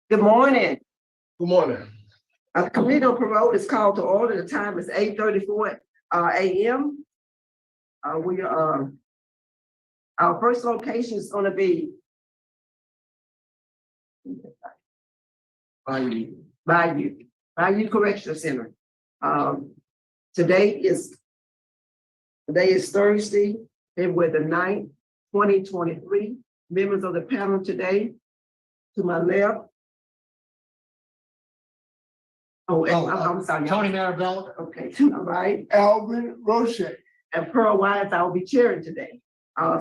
Good morning. Good morning. Committee on Parole is called to order. The time is 8:34 a.m. Our first location is going to be Bayou Correctional Center. Today is Thursday, February the 9th, 2023. Members of the panel today, to my left. I'm sorry. Tony Marabella. Okay, to my right. Alvin Roche. And Pearl Wise, I will be chairing today.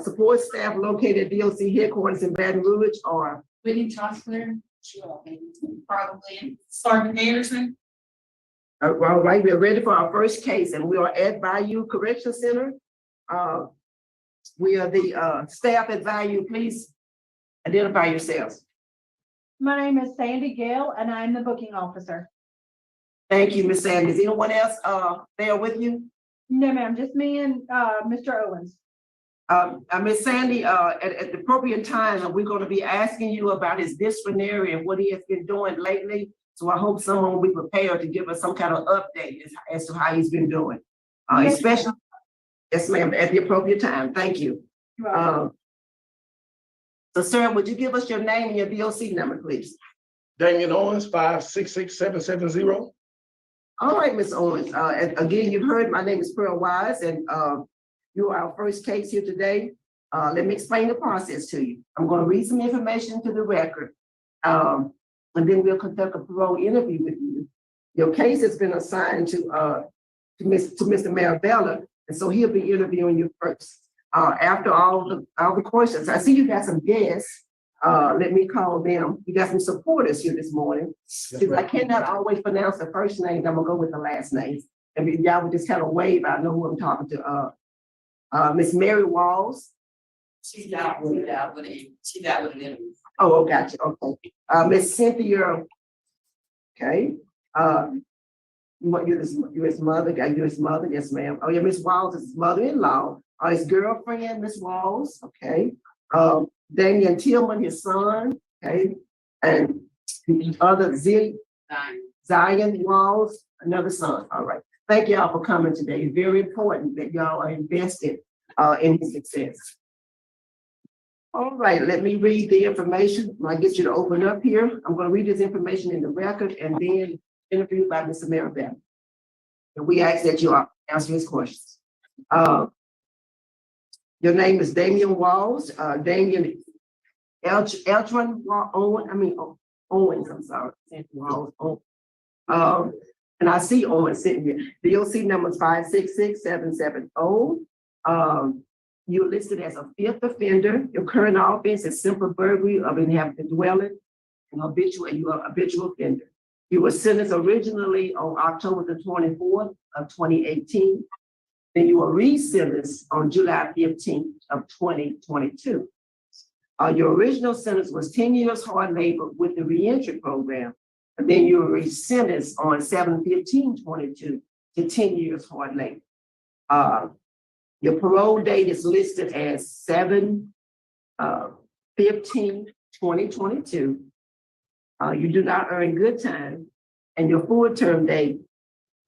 Support staff located at DOC headquarters in Baton Rouge are Whitney Tossler, Parole, Sergeant Anderson. all right. We're ready for our first case, and we are at Bayou Correctional Center. We are the staff at Bayou. Please identify yourselves. My name is Sandy Gale, and I'm the booking officer. Thank you, Ms. Sanders. Anyone else there with you? No, ma'am, just me and Mr. Owens. Ms. Sandy, at the appropriate time, we're going to be asking you about his disciplinary and what he has been doing lately. So I hope someone will be prepared to give us some kind of update as to how he's been doing. Yes, Especially, yes, ma'am, at the appropriate time. Thank you. So, sir, would you give us your name and your DOC number, please? Damon Owens, 5666770. All right, Ms. Owens. Again, you've heard my name is Pearl Wise, and you are our first case here today. Let me explain the process to you. I'm going to read some information to the record, and then we'll conduct a parole interview with you. Your case has been assigned to Mr. Marabella, and so he'll be interviewing you first. After all the questions, I see you got some guests. Let me call them. You got some supporters here this morning. Because I cannot always pronounce the first name, I'm gonna go with the last name. And y'all would just kind of wave, I know who I'm talking to. Miss Mary Walls. She's out with an interview. Oh, gotcha, okay. Miss Cynthia. Okay. You're his mother, you're his mother, yes, ma'am. Oh, yeah, Miss Walls is his mother-in-law. His girlfriend, Miss Walls, okay. Damian Tillman, his son, okay. And the other Zion Walls, another son. All right. Thank y'all for coming today. It's very important that y'all are invested in his success. All right, let me read the information. I get you to open up here. I'm going to read this information in the record and then interviewed by Mr. Marabella. And we ask that you answer his questions. Your name is Damian Walls, Damian Eltron Owens, I'm sorry. Walls, and I see Owens sitting here. The DOC number is 566-770. You're listed as a fifth offender. Your current offense is simple burglary of inhabited dwelling and you are habitual offender. You were sentenced originally on October the 24th of 2018. Then you were re-sentenced on July 15th of 2022. Your original sentence was 10 years hard labor with the reentry program. And then you were re-sentenced on 7/15/22 to 10 years hard labor. Your parole date is listed as 7/15/2022. You do not earn good time, and your full term date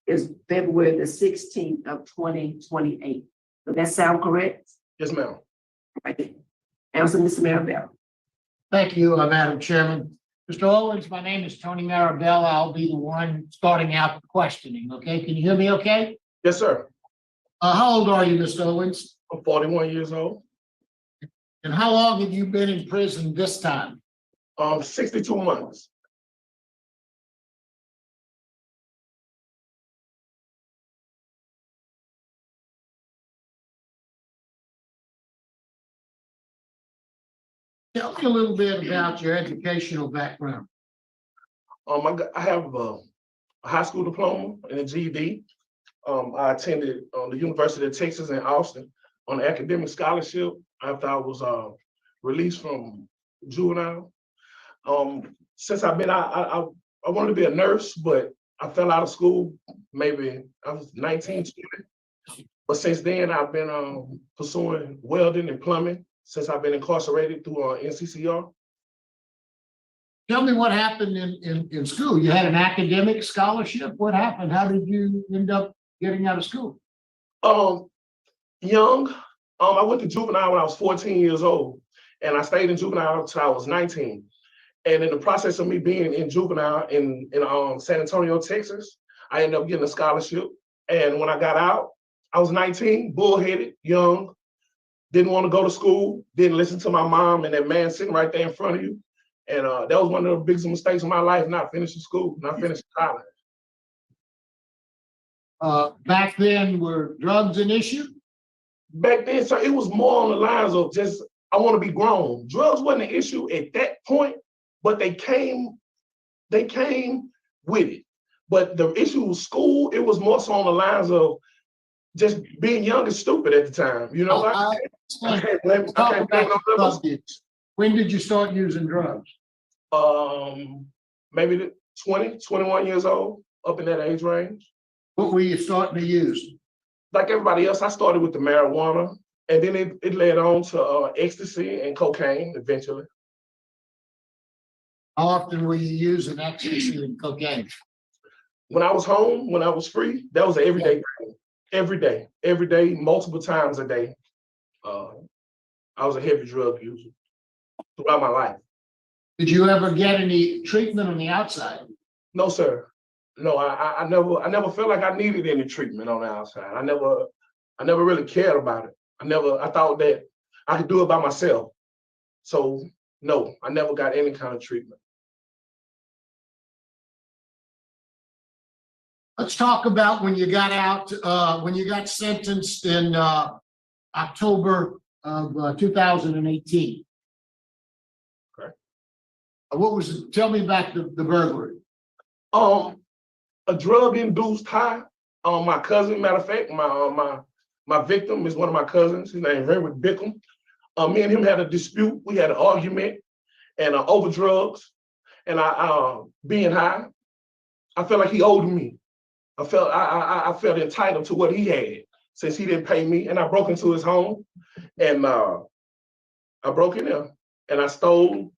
is February the 16th of 2028. Does that sound correct? Yes, ma'am. Right. Answer, Mr. Marabella. Thank you, Madam Chairman. Mr. Owens, my name is Tony Marabella. I'll be the one starting out the questioning, okay? Can you hear me okay? Yes, sir. How old are you, Mr. Owens? I'm 41 years old. And how long have you been in prison this time? 62 months. Tell me a little bit about your educational background. I have a high school diploma and a GED. I attended the University of Texas in Austin on an academic scholarship after I was released from juvenile. Since I've been out, I wanted to be a nurse, but I fell out of school. Maybe I was 19, 20. But since then, I've been pursuing welding and plumbing since I've been incarcerated through NCCR. Tell me what happened in school. You had an academic scholarship. What happened? How did you end up getting out of school? Young. I went to juvenile when I was 14 years old, and I stayed in juvenile until I was 19. And in the process of me being in juvenile in San Antonio, Texas, I ended up getting a scholarship. And when I got out, I was 19, bullheaded, young, didn't want to go to school, didn't listen to my mom and that man sitting right there in front of you. And that was one of the biggest mistakes of my life, not finishing school, not finishing college. Back then, were drugs an issue? Back then, so it was more on the lines of just, I want to be grown. Drugs wasn't an issue at that point, but they came with it. But the issue was school, it was more so on the lines of just being young and stupid at the time. You know, I can't blame Drug use. When did you start using drugs? Maybe 20, 21 years old, up in that age range. What were you starting to use? Like everybody else, I started with the marijuana, and then it led on to ecstasy and cocaine eventually. How often were you using ecstasy and cocaine? When I was home, when I was free, that was an everyday thing. Every day, multiple times a day. I was a heavy drug user throughout my life. Did you ever get any treatment on the outside? No, sir. No, I never felt like I needed any treatment on the outside. I never really cared about it. I thought that I could do it by myself. So no, I never got any kind of treatment. Let's talk about when you got out, when you got sentenced in October of 2018. Okay. Tell me about the burglary. A drug-induced high. My cousin, matter of fact, my victim is one of my cousins. His name is Raymond Bickham. Me and him had a dispute. We had an argument and over drugs. And I being high, I felt like he owed me. I felt entitled to what he had since he didn't pay me. And I broke into his home, and I broke in there, and I stole,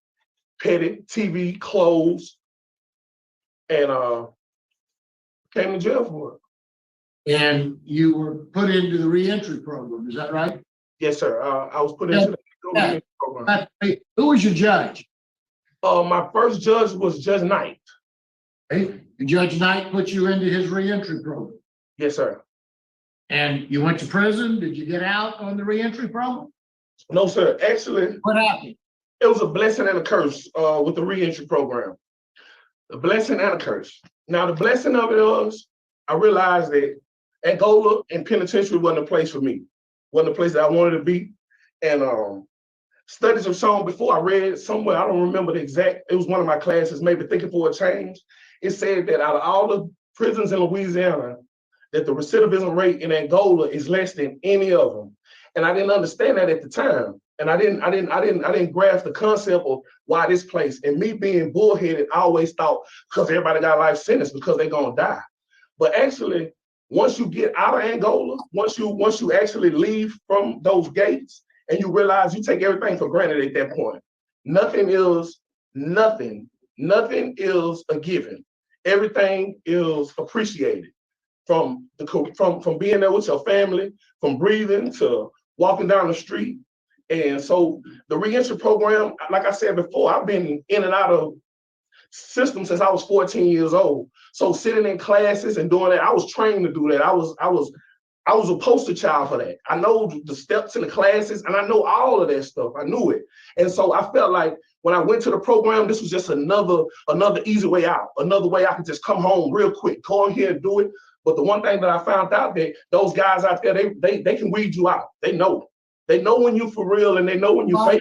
petted, TV, clothes, and came to jail for it. And you were put into the reentry program, is that right? Yes, sir. I was put into the program. Who was your judge? My first judge was Judge Knight. Okay. Judge Knight put you into his reentry program. Yes, sir. And you went to prison. Did you get out on the reentry program? No, sir. Actually, What happened? it was a blessing and a curse with the reentry program. A blessing and a curse. Now, the blessing of it was, I realized that Angola and penitentiary wasn't a place for me. Wasn't a place that I wanted to be. And studies have shown before, I read somewhere, I don't remember the exact, it was one of my classes, maybe Thinking for a Change. It said that out of all the prisons in Louisiana, that the recidivism rate in Angola is less than any of them. And I didn't understand that at the time. And I didn't grasp the concept of why this place. And me being bullheaded, I always thought because everybody got a life sentence because they're gonna die. But actually, once you get out of Angola, once you actually leave from those gates, and you realize you take everything for granted at that point. Nothing is a given. Everything is appreciated. From being there with your family, from breathing to walking down the street. And so the reentry program, like I said before, I've been in and out of systems since I was 14 years old. So sitting in classes and doing that, I was trained to do that. I was a poster child for that. I know the steps in the classes, and I know all of that stuff. I knew it. And so I felt like when I went to the program, this was just another easy way out, another way I could just come home real quick, go in here and do it. But the one thing that I found out that those guys out there, they can weed you out. They know when you for real, and they know when you fake.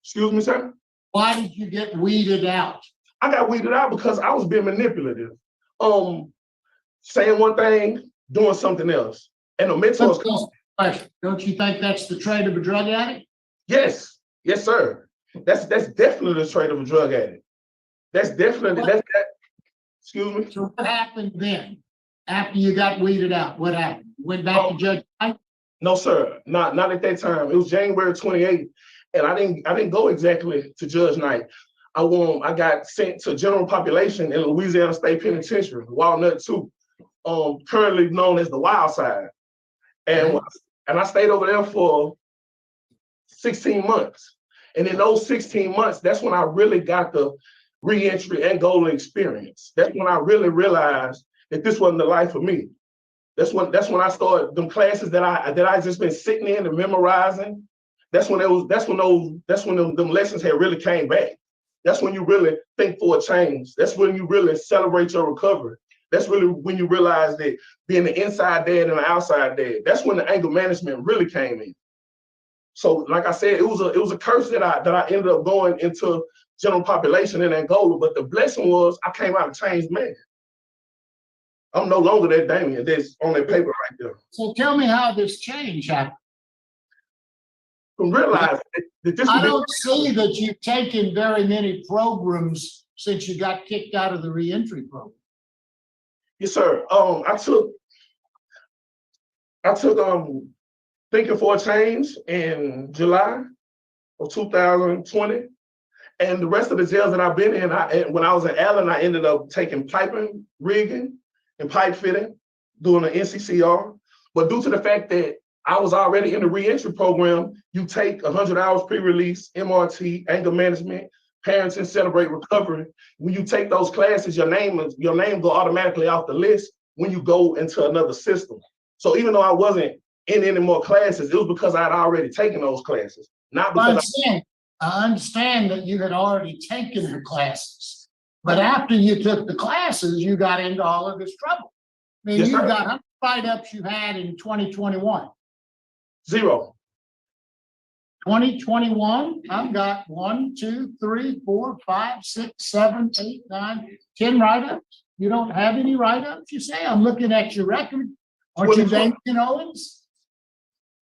Excuse me, sir? Why did you get weeded out? I got weeded out because I was being manipulative. Saying one thing, doing something else. And the mentors. Don't you think that's the trait of a drug addict? Yes, sir. That's definitely the trait of a drug addict. That's definitely that. Excuse me. So what happened then? After you got weeded out, what happened? Went back to Judge Knight? No, sir. Not at that time. It was January 28th, and I didn't go exactly to Judge Knight. I got sent to general population in Louisiana State Penitentiary, Walnut 2, currently known as the Wild Side. And I stayed over there for 16 months. And in those 16 months, that's when I really got the reentry and goal experience. That's when I really realized that this wasn't the life for me. That's when I started them classes that I just been sitting in and memorizing. That's when them lessons had really came back. That's when you really think for a change. That's when you really celebrate your recovery. That's really when you realize that being the inside dad and the outside dad. That's when the anger management really came in. So, like I said, it was a curse that I ended up going into general population in Angola. But the blessing was I came out a changed man. I'm no longer that Damien that's on that paper right there. So tell me how this change happened. From realizing that this I don't see that you've taken very many programs since you got kicked out of the reentry program. Yes, sir. I took Thinking for a Change in July of 2020. And the rest of the jails that I've been in, when I was in Allen, I ended up taking piping, rigging, and pipe fitting, doing an NCCR. But due to the fact that I was already in the reentry program, you take 100 hours pre-release, MRT, anger management, parents and celebrate recovery. When you take those classes, your name go automatically off the list when you go into another system. So even though I wasn't in any more classes, it was because I had already taken those classes. Not because I understand that you had already taken the classes, but after you took the classes, you got into all of this trouble. I mean, Yes, you sir. got how many write-ups you had in 2021? 0. 2021, I've got 1, 2, 3, 4, 5, 6, 7, 8, 9, 10 write-ups. You don't have any write-ups, you say? I'm looking at your record. Aren't you Damon E Owens?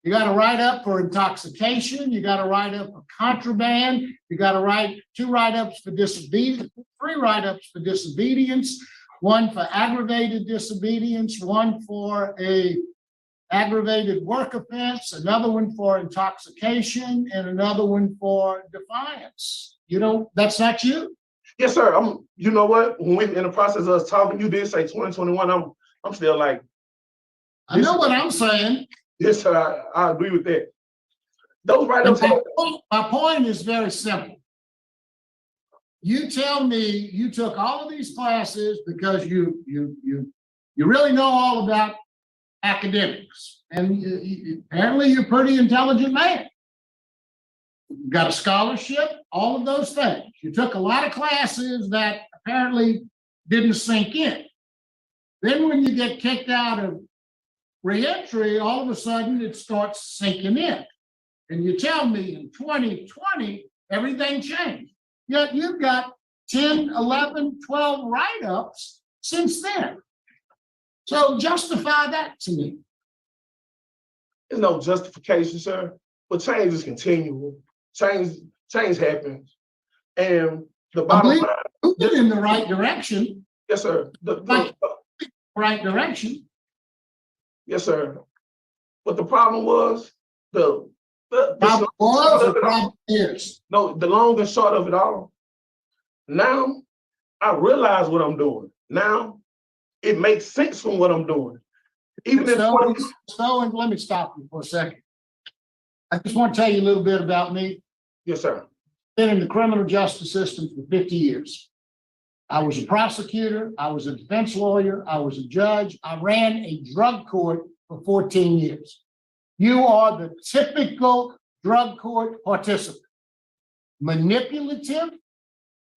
You got to write up for intoxication. You got to write up for contraband. You got to write 2 write-ups for disobedience, 3 write-ups for disobedience, 1 for aggravated disobedience, 1 for a aggravated work offense, another one for intoxication, and another one for defiance. You know, that's not you. Yes, sir. You know what? When we're in the process of us talking, you did say 2021. I'm still like. I know what I'm saying. Yes, sir. I agree with that. Those write-ups. My point is very simple. You tell me you took all of these classes because you really know all about academics, and apparently you're a pretty intelligent man. You got a scholarship, all of those things. You took a lot of classes that apparently didn't sink in. Then when you get kicked out of reentry, all of a sudden it starts sinking in. And you tell me in 2020, everything changed. Yet you've got 10, 11, 12 write-ups since then. So justify that to me. There's no justification, sir. But change is continual. Change happens. And the bottom line. Moving in the right direction. Yes, sir. Right direction. Yes, sir. But the problem was the problem is. No, the long and short of it all. Now I realize what I'm doing. Now it makes sense from what I'm doing. Even So let me stop you for a second. I just want to tell you a little bit about me. Yes, sir. Been in the criminal justice system for 50 years. I was a prosecutor, I was a defense lawyer, I was a judge, I ran a drug court for 14 years. You are the typical drug court participant. Manipulative,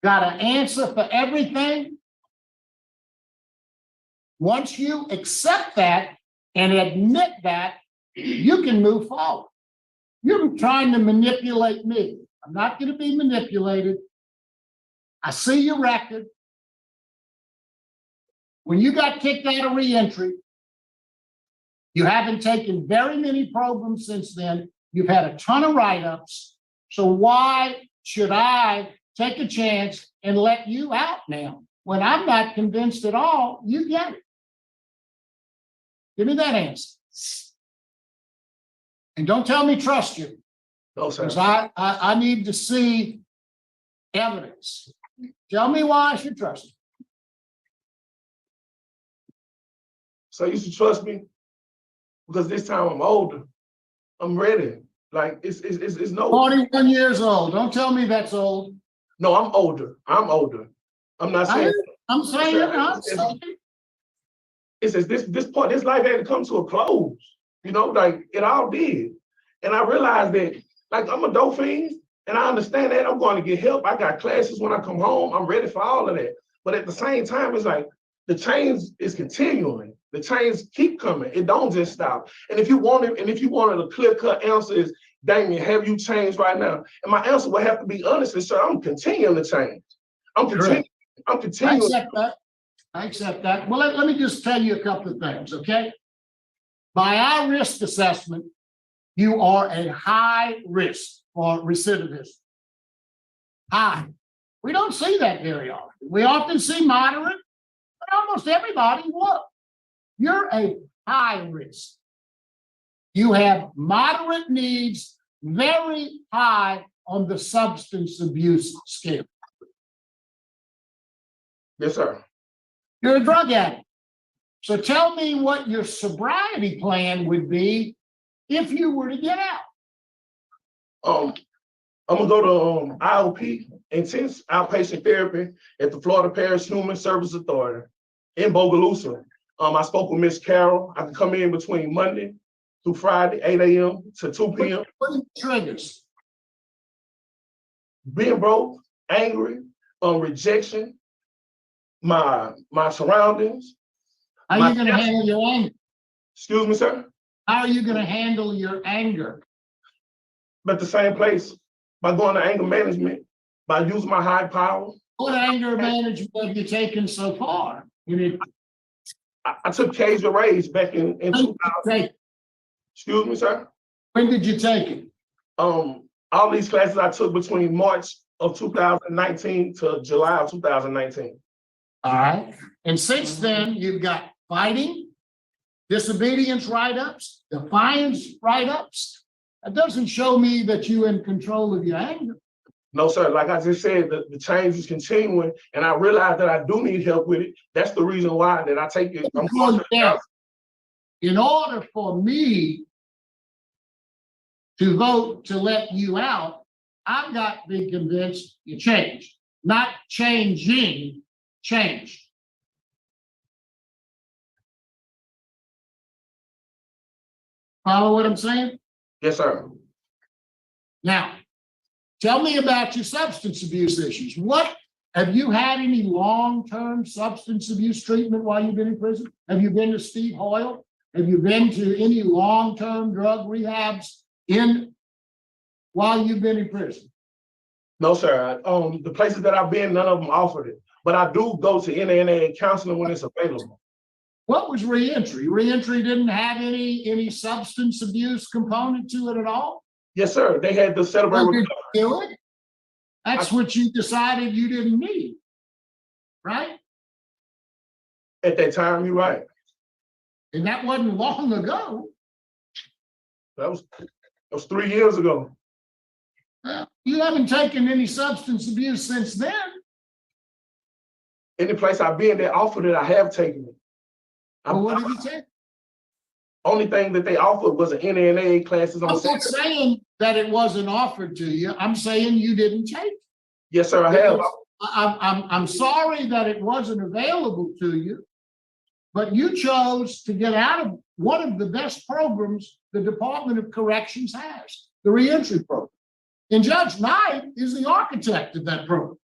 got an answer for everything. Once you accept that and admit that, you can move forward. You're trying to manipulate me. I'm not going to be manipulated. I see your record. When you got kicked out of reentry, you haven't taken very many programs since then. You've had a ton of write-ups. So why should I take a chance and let you out now? When I'm not convinced at all, you get it. Give me that answer. And don't tell me trust you. No, sir. Because I need to see evidence. Tell me why I should trust you. So you should trust me because this time I'm older. I'm ready. Like it's no. 41 years old. Don't tell me that's old. No, I'm older. I'm older. I'm not saying. I'm saying. It's at this point, this life had to come to a close. You know, like it all did. And I realized that, like, I'm a dope fiend, and I understand that I'm going to get help. I got classes when I come home. I'm ready for all of that. But at the same time, it's like the change is continuing. The change keep coming. It don't just stop. And if you wanted a clear-cut answer is, Damien, have you changed right now? And my answer would have to be honestly, sir, I'm continuing to change. I'm continuing. I'm continuing. I accept that. Well, let me just tell you a couple of things, okay? By our risk assessment, you are a high risk for recidivism. High. We don't see that very often. We often see moderate, but almost everybody will. You're a high risk. You have moderate needs, very high on the substance abuse scale. Yes, sir. You're a drug addict. So tell me what your sobriety plan would be if you were to get out. I'm gonna go to IOP, intense outpatient therapy at the Florida Parish Human Service Authority in Bogalusa. I spoke with Miss Carol. I can come in between Monday through Friday, 8 a.m. to 2 p.m. What are the triggers? Being broke, angry, rejection, my surroundings. How are you going to handle your anger? Excuse me, sir? How are you going to handle your anger? But the same place, by going to anger management, by using my high power. What anger management have you taken so far? I took Cajun Rage back in 2000. Excuse me, sir? When did you take it? All these classes I took between March of 2019 to July of 2019. All right. And since then, you've got fighting, disobedience write-ups, defiance write-ups. That doesn't show me that you're in control of your anger. No, sir. Like I just said, the change is continuing, and I realize that I do need help with it. That's the reason why that I take it. In order for me to vote to let you out, I've got to be convinced you changed, not changing, changed. Follow what I'm saying? Yes, sir. Now, tell me about your substance abuse issues. Have you had any long-term substance abuse treatment while you've been in prison? Have you been to Steve Hoyle? Have you been to any long-term drug rehabs while you've been in prison? No, sir. The places that I've been, none of them offered it. But I do go to NANA counseling when it's available. What was reentry? Reentry didn't have any substance abuse component to it at all? Yes, sir. They had to celebrate recovery. That's what you decided you didn't need, right? At that time, you're right. And that wasn't long ago. That was 3 years ago. Well, you haven't taken any substance abuse since then. Any place I've been that offered it, I have taken it. Well, what did you take? Only thing that they offered was an NANA classes on. I'm not saying that it wasn't offered to you. I'm saying you didn't take it. Yes, sir, I have. I'm sorry that it wasn't available to you, but you chose to get out of one of the best programs the Department of Corrections has, the reentry program. And Judge Knight is the architect of that program.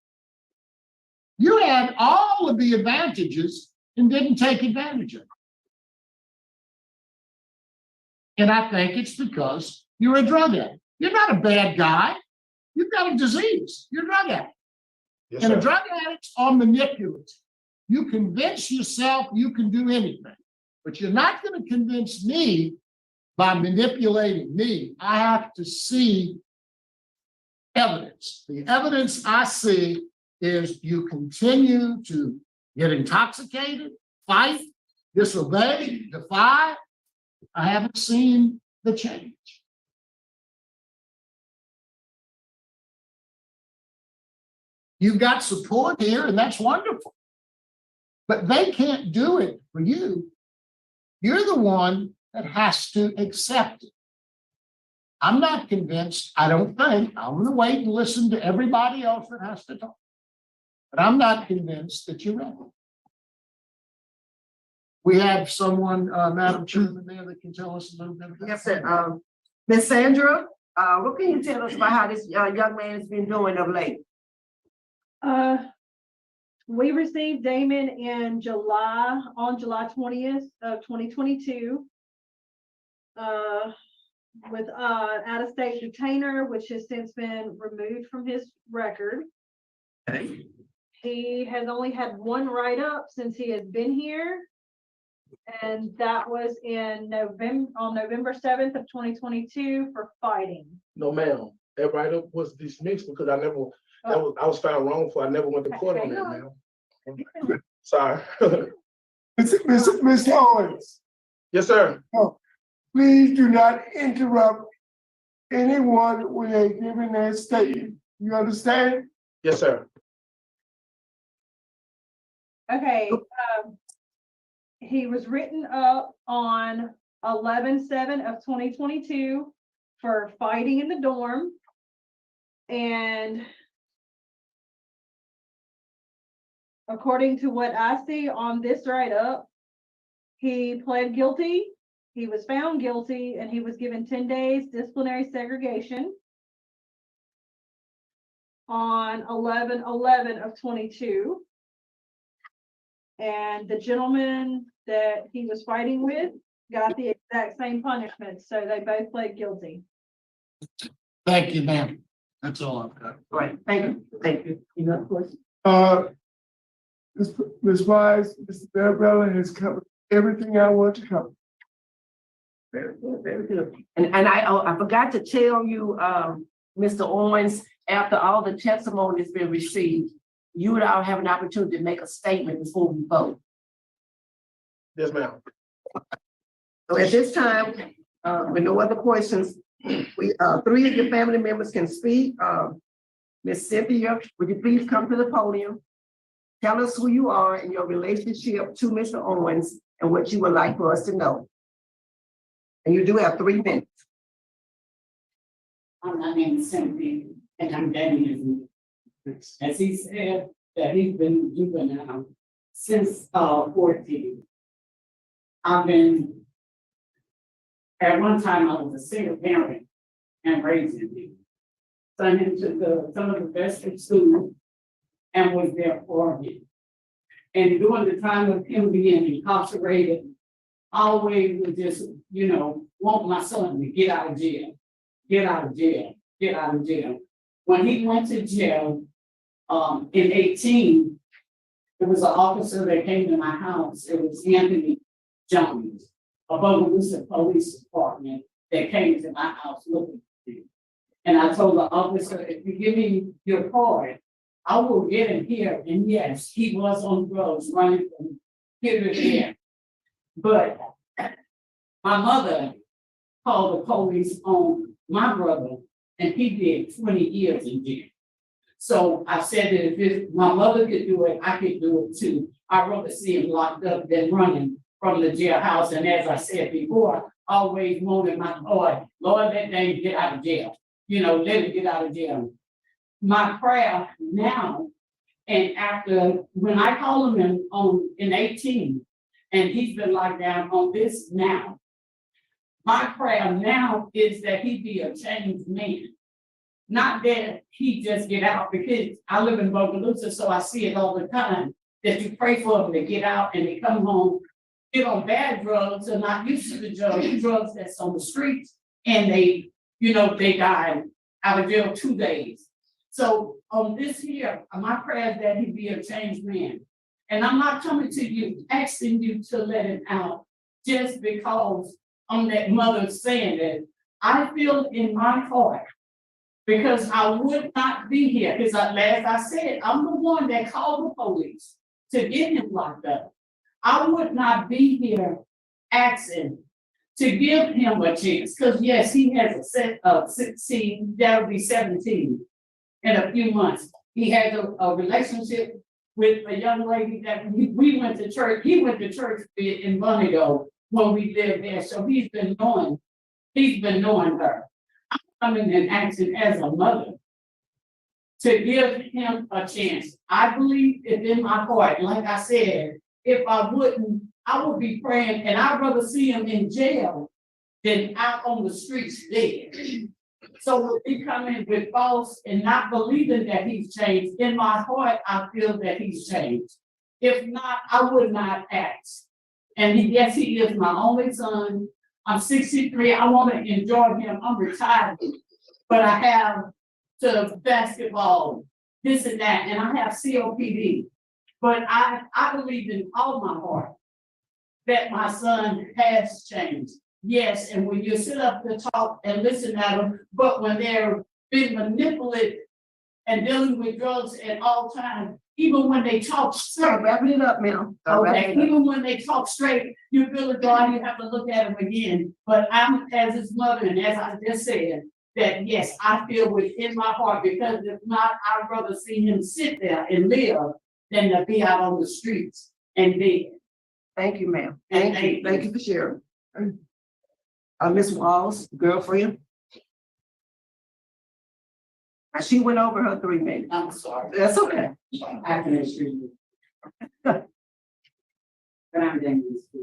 You had all of the advantages and didn't take advantage of it. And I think it's because you're a drug addict. You're not a bad guy. You've got a disease. You're a drug addict. Yes, and drug addicts are manipulative. You convince yourself you can do anything, but you're not going to convince me by manipulating me. I have to see evidence. The evidence I see is you continue to get intoxicated, fight, disobey, defy. I haven't seen the change. You've got support here, and that's wonderful. But they can't do it for you. You're the one that has to accept it. I'm not convinced, I don't think, I'm gonna wait and listen to everybody else that has to talk. But I'm not convinced that you're ready. We have someone, Madam Chairman, there that can tell us a little bit about. Yes, sir. Ms. Sandra, what can you tell us about how this young man has been doing of late? We received Damon in July, on July 20th of 2022. With out-of-state detainer, which has since been removed from his record. Okay. He has only had one write-up since he has been here. And that was in November 7th of 2022 for fighting. No, ma'am. That write-up was dismissed because I was found wrongful. I never went to court on that, ma'am. Sorry. Mr. Owens, Yes, sir. please do not interrupt anyone when they're giving their statement. You understand? Yes, sir. Okay, he was written up on 11/7 of 2022 for fighting in the dorm. And according to what I see on this write-up, he pled guilty, he was found guilty, and he was given 10 days disciplinary segregation on 11/11 of 22. And the gentleman that he was fighting with got the exact same punishment, so they both pled guilty. Thank you, ma'am. That's all I've got. All right, thank you, thank you. You got a question? Ms. Wise, Mr. Bella has covered everything I want to cover. Very good, very good. And I forgot to tell you, Mr. Owens, after all the testimony has been received, you would all have an opportunity to make a statement before we vote. Yes, ma'am. So at this time, with no other questions, we, three of your family members can speak. Ms. Cynthia, would you please come to the podium? Tell us who you are and your relationship to Mr. Owens and what you would like for us to know. And you do have 3 minutes. My name is Cynthia, and I'm Damon. As he said, that he's been juvenile since 14. I've been, at one time, I was a single parent and raising him. Sent him to some of the best of school and was there for him. And during the time of him being incarcerated, I always would just, want my son to get out of jail, get out of jail, get out of jail. When he went to jail, in 18, there was an officer that came to my house. It was Anthony Jones, a Bogalusa Police Department, that came to my house looking for me. And I told the officer, if you give me your card, I will get him here. And yes, he was on drugs running from here to there. But my mother called the police on my brother, and he did 20 years in jail. So I said that if my mother could do it, I could do it too. I'd rather see him locked up than running from the jailhouse. And as I said before, always moaning my Lord, let them get out of jail. Let him get out of jail. My prayer now, and after when I called him in 18, and he's been locked down on this now, my prayer now is that he be a changed man. Not that he just get out, because I live in Bogalusa, so I see it all the time, that you pray for them to get out and they come home, get on bad drugs or not used to the drugs that's on the streets, and they die out of jail 2 days. So on this here, my prayer is that he be a changed man. And I'm not coming to you, asking you to let him out just because I'm that mother saying that. I feel in my heart, because I would not be here, because as I said, I'm the one that called the police to get him locked up. I would not be here asking to give him a chance, because yes, he has a set of 16, that'll be 17 in a few months. He had a relationship with a young lady that we went to church, he went to church with in Bunnygo when we lived there, so he's been knowing her. I'm coming and asking as a mother to give him a chance. I believe it in my heart, like I said, if I wouldn't, I would be praying, and I'd rather see him in jail than out on the streets dead. So if he coming with false and not believing that he's changed, in my heart, I feel that he's changed. If not, I would not ask. And yes, he is my only son. I'm 63, I want to enjoy him, I'm retired. But I have to basketball, this and that, and I have COPD. But I believe in all my heart that my son has changed. Yes, and when you sit up to talk and listen at them, but when they're being manipulated and dealing with drugs at all times, even when they talk Start straight, wrapping it up, ma'am. Start okay, wrapping it up. even when they talk straight, you feel as though you have to look at them again. But I'm, as his mother, and as I just said, that yes, I feel within my heart, because if not, I'd rather see him sit there and live than to be out on the streets and dead. Thank you, ma'am. Thank you for sharing. Miss Walls, girlfriend. She went over her 3 minutes. I'm sorry. That's okay. I can assure you. But I'm done with school.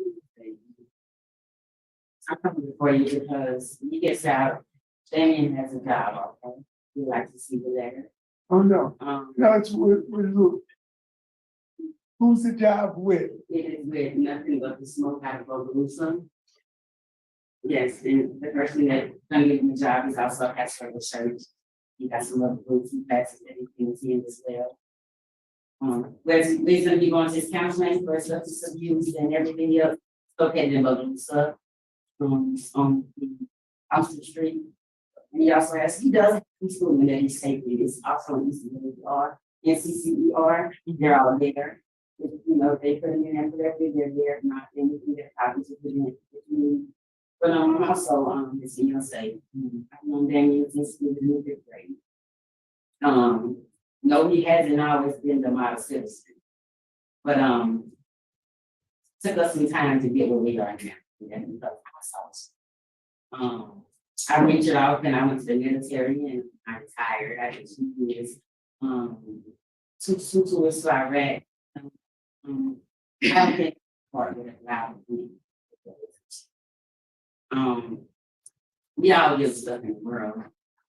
I'm coming before you because he gets out, Damien has a job, okay? We like to see the letter. Oh, no, Um, no, it's with who? Who's the job with? it is with nothing but the smoke out of Ogalusa. Yes, and the person that done give him the job is also a pastor of the church. He got some other groups, he passes everything to him as well. Where's gonna be going to his counseling for substance abuse and everything else, located in Ogalusa, on Austin Street. And he also has, he does preschool that he's taking, it's also in ECER, NCCER, they're all there. If, you know, if they put them in correctly, they're there, not anything that happens to put in. But I'm also, as you know, say, I've known Damien since he was in the 5th grade. No, he hasn't always been the model citizen. But took us some time to get where we are now. And I ventured out and I went to the military and I retired. I did 2 years, 2 tours to Iraq. I don't think part of it allowed me. We all give stuff in the world,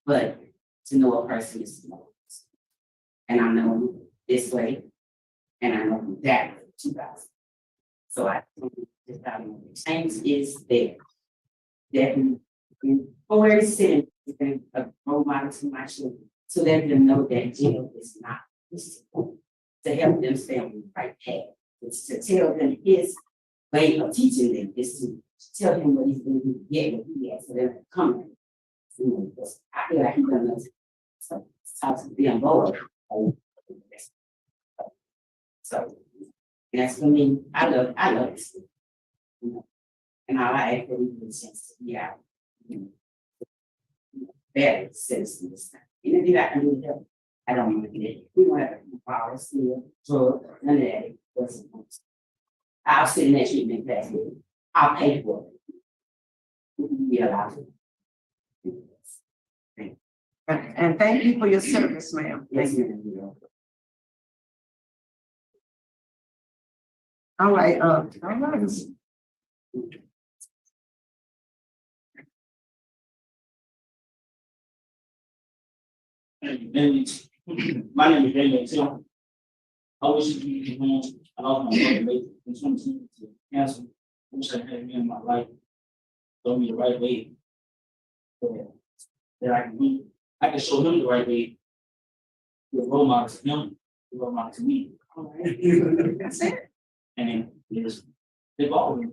but to know a person is to know. And I know him this way, and I know him that way, 2000. So I think the change is there. That for where he's sitting, he's been a role model to my children, to let them know that jail is not peaceful, to help them stay on the right path. It's to tell them his way of teaching them is to tell him what he's going to get, what he has, so they're coming. I feel like he's gonna, so it's time to be on board. So that's for me. I love this. You know, and I ask for the chance to be out. Better citizens. Anything I can do to help, I don't want to get it. We don't have power, steal, drug, none of that. I'll sit in that treatment class with you. I'll pay for it. We allowed to. And thank you for your service, ma'am. Yes, Thank you. ma'am. All right, all right. My name is Damon E Owens. I wish you could be home. I lost my mother late in 2020 to cancer. I wish I had me in my life. Show me the right way. So that I can be. I can show him the right way. Be a role model to him, be a role model to me. That's it. And just evolve.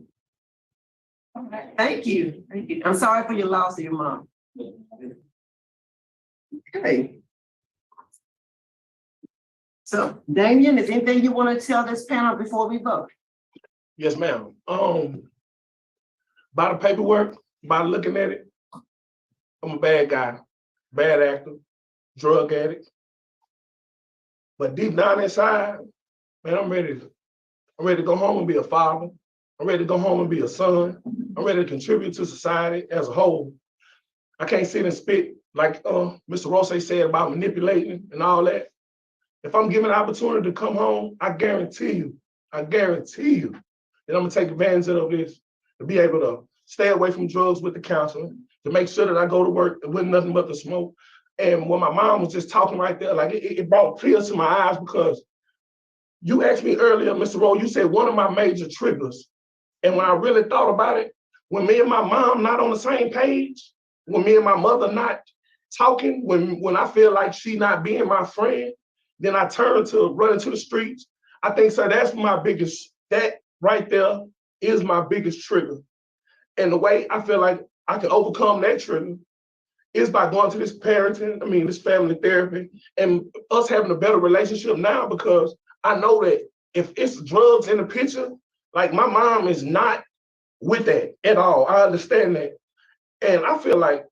Thank you. Thank you. I'm sorry for your loss of your mom. Okay. So Damien, is anything you want to tell this panel before we vote? Yes, ma'am. By the paperwork, by looking at it, I'm a bad guy, bad actor, drug addict. But deep down inside, man, I'm ready to go home and be a father. I'm ready to go home and be a son. I'm ready to contribute to society as a whole. I can't sit and spit like Mr. Rose said about manipulating and all that. If I'm given an opportunity to come home, I guarantee you that I'm gonna take advantage of this, to be able to stay away from drugs with the counseling, to make sure that I go to work with nothing but the smoke. And when my mom was just talking right there, like it brought tears to my eyes, because you asked me earlier, Mr. Rowe, you said one of my major triggers. And when I really thought about it, when me and my mom not on the same page, when me and my mother not talking, when I feel like she not being my friend, then I turn to run into the streets. I think so that's that right there is my biggest trigger. And the way I feel like I can overcome that trigger is by going to this family therapy, and us having a better relationship now, because I know that if it's drugs in the picture, like my mom is not with that at all. I understand that. And I feel like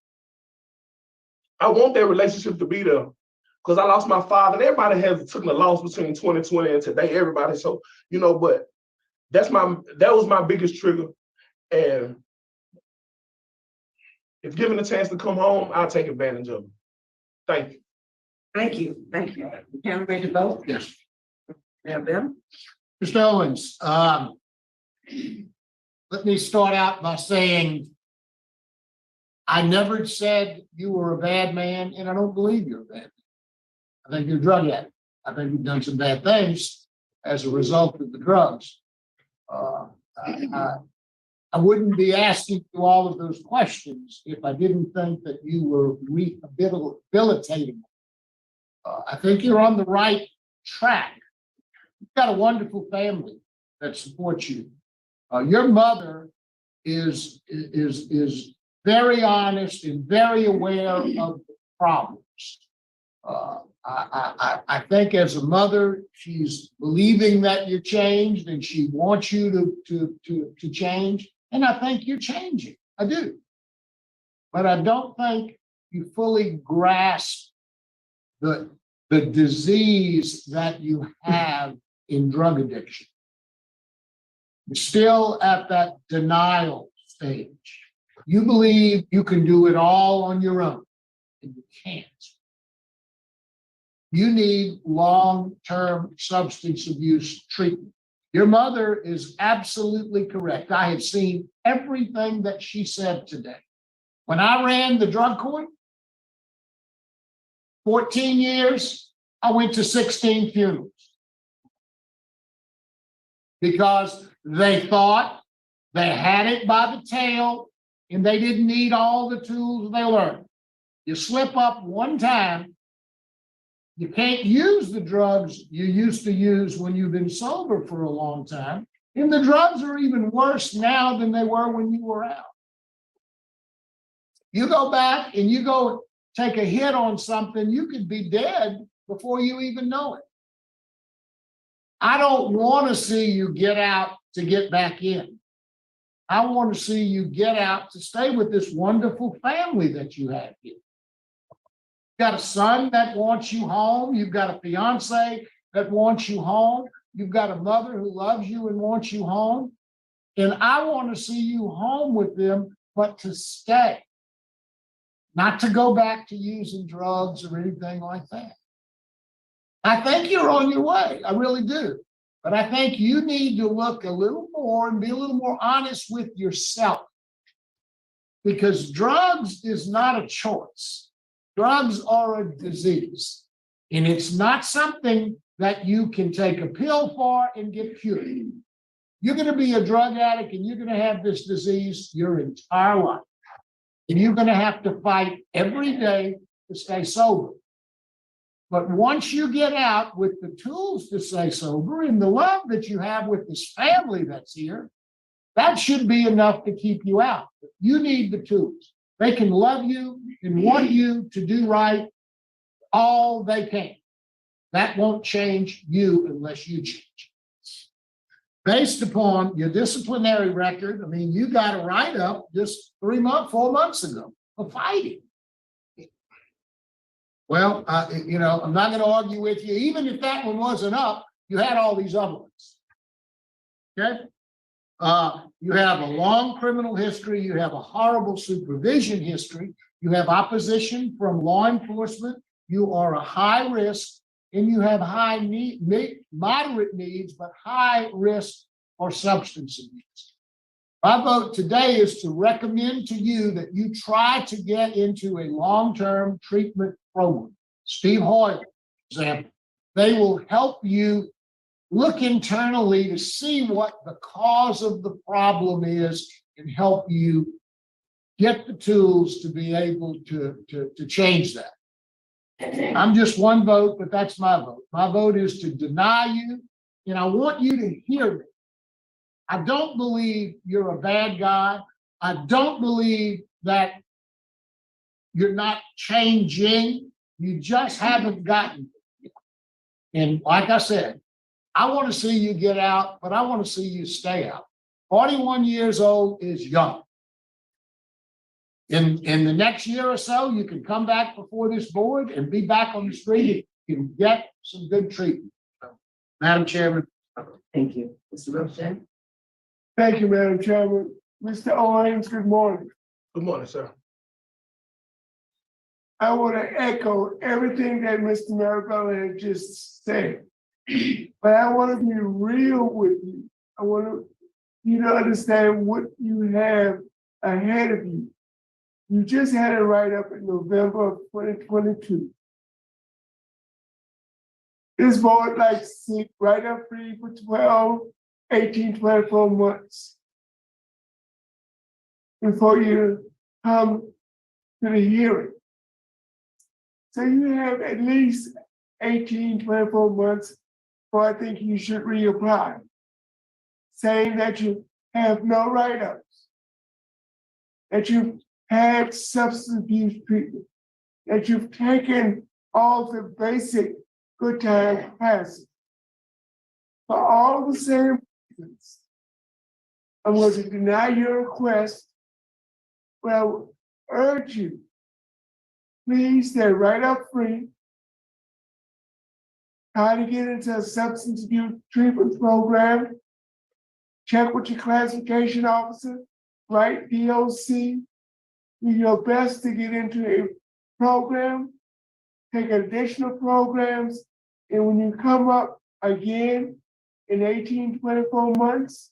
I want that relationship to be there, because I lost my father, and everybody has taken a loss between 2020 and today, everybody. So, but that was my biggest trigger. And if given a chance to come home, I'll take advantage of it. Thank you. Thank you. Thank you. Can we ready to vote? Yes. Yeah, Bill? Mr. Owens, let me start out by saying I never said you were a bad man, and I don't believe you're a bad man. I think you're a drug addict. I think you've done some bad things as a result of the drugs. I wouldn't be asking you all of those questions if I didn't think that you were rehabilitating. I think you're on the right track. You've got a wonderful family that supports you. Your mother is very honest and very aware of the problems. I think as a mother, she's believing that you're changed, and she wants you to change. And I think you're changing. I do. But I don't think you fully grasp the disease that you have in drug addiction. You're still at that denial stage. You believe you can do it all on your own, and you can't. You need long-term substance abuse treatment. Your mother is absolutely correct. I have seen everything that she said today. When I ran the drug court, 14 years, I went to 16 funerals, because they thought they had it by the tail and they didn't need all the tools they learned. You slip up one time, you can't use the drugs you used to use when you've been sober for a long time. And the drugs are even worse now than they were when you were out. You go back and you go take a hit on something, you could be dead before you even know it. I don't want to see you get out to get back in. I want to see you get out to stay with this wonderful family that you have here. You've got a son that wants you home. You've got a fiance that wants you home. You've got a mother who loves you and wants you home. And I want to see you home with them, but to stay, not to go back to using drugs or anything like that. I think you're on your way. I really do. But I think you need to look a little more and be a little more honest with yourself. Because drugs is not a choice. Drugs are a disease. And it's not something that you can take a pill for and get cured. You're going to be a drug addict and you're going to have this disease your entire life. And you're going to have to fight every day to stay sober. But once you get out with the tools to stay sober and the love that you have with this family that's here, that should be enough to keep you out. But you need the tools. They can love you and want you to do right all they can. That won't change you unless you change. Based upon your disciplinary record, I mean, you got a write-up just 4 months ago of fighting. Well, you know, I'm not gonna argue with you. Even if that one wasn't up, you had all these other ones. Okay? You have a long criminal history, you have a horrible supervision history, you have opposition from law enforcement, you are a high risk, and you have high moderate needs, but high risk for substance abuse. My vote today is to recommend to you that you try to get into a long-term treatment program. Steve Hoyle, for example, they will help you look internally to see what the cause of the problem is and help you get the tools to be able to change that. I'm just one vote, but that's my vote. My vote is to deny you, and I want you to hear me. I don't believe you're a bad guy. I don't believe that you're not changing. You just haven't gotten it. And like I said, I want to see you get out, but I want to see you stay out. 41 years old is young. In the next year or so, you can come back before this board and be back on the street. You can get some good treatment. Madam Chairman. Thank you. Mr. Roche? Thank you, Madam Chairman. Mr. Owens, good morning. Good morning, sir. I want to echo everything that Mr. Marabella had just said. But I want to be real with you. I want you to understand what you have ahead of you. You just had a write-up in November of 2022. This board likes to see write-up free for 12, 18, 24 months before you come to the hearing. So you have at least 18, 24 months before I think you should reapply, saying that you have no write-ups, that you've had substance abuse treatment, that you've taken all the basic good time classes. For all the same reasons, I'm going to deny your request. Well, urge you, please stay right up free. Try to get into a substance abuse treatment program. Check with your classification officer, write DOC. Do your best to get into a program, take additional programs, and when you come up again in 18, 24 months,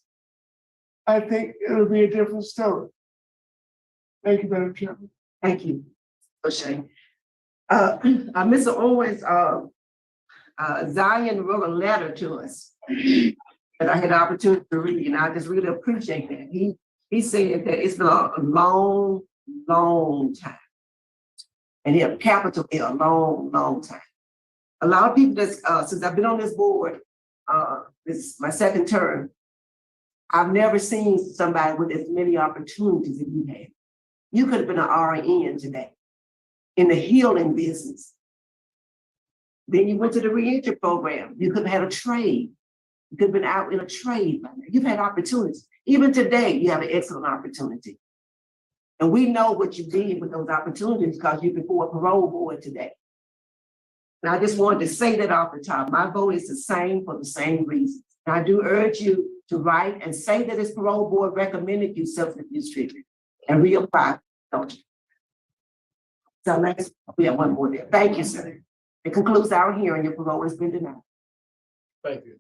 I think it'll be a different story. Thank you, Madam Chairman. Thank you, O'Shea. Mr. Owens, Zion wrote a letter to us that I had the opportunity to read, and I just really appreciate that. He said that it's been a long time. And he had capital in a long time. A lot of people that's, since I've been on this board, this is my second term, I've never seen somebody with as many opportunities as you had. You could have been an RN today in the healing business. Then you went to the reentry program. You could have had a trade. You could have been out in a trade. You've had opportunities. Even today, you have an excellent opportunity. And we know what you did with those opportunities because you're before a parole board today. And I just wanted to say that off the top. My vote is the same for the same reasons. And I do urge you to write and say that this parole board recommended you substance abuse treatment and reapply, don't you? So next, we have one more there. Thank you, sir. It concludes our hearing. Your parole has been denied. Thank you.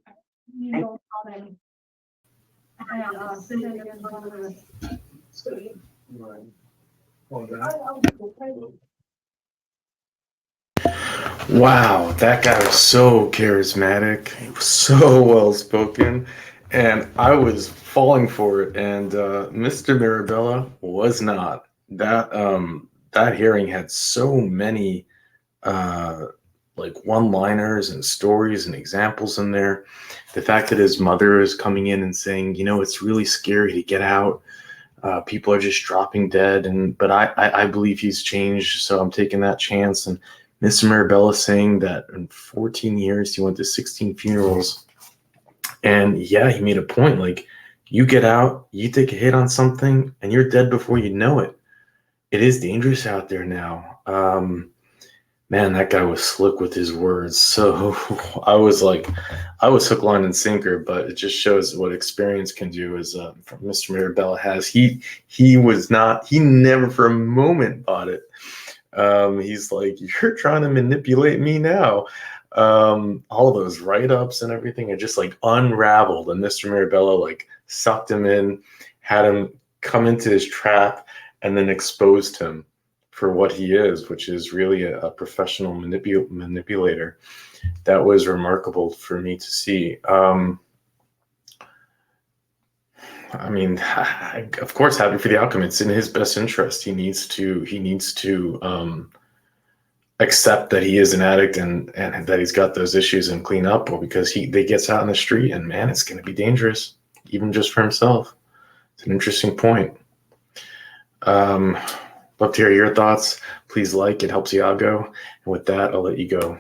Wow, that guy was so charismatic. He was so well spoken, and I was falling for it. And Mr. Mirabella was not. That hearing had so many like one-liners and stories and examples in there. The fact that his mother is coming in and saying, you know, it's really scary to get out. People are just dropping dead, but I believe he's changed, so I'm taking that chance. And Mr. Mirabella saying that in 14 years he went to 16 funerals, and yeah, he made a point. Like, you get out, you take a hit on something, and you're dead before you know it. It is dangerous out there now. man, that guy was slick with his words. So I was like, I was hook, line, and sinker. But it just shows what experience can do. As Mr. Mirabella has, he was not, he never for a moment bought it. He's like, you're trying to manipulate me now. All those write-ups and everything are just like unraveled, and Mr. Mirabella like sucked him in, had him come into his trap, and then exposed him for what he is, which is really a professional manipulator. That was remarkable for me to see. I mean, of course, happy for the outcome. It's in his best interest. He needs to accept that he is an addict and that he's got those issues and clean up, or because they gets out in the street and man, it's going to be dangerous, even just for himself. It's an interesting point. Love to hear your thoughts. Please like, it helps Iago. And with that, I'll let you go.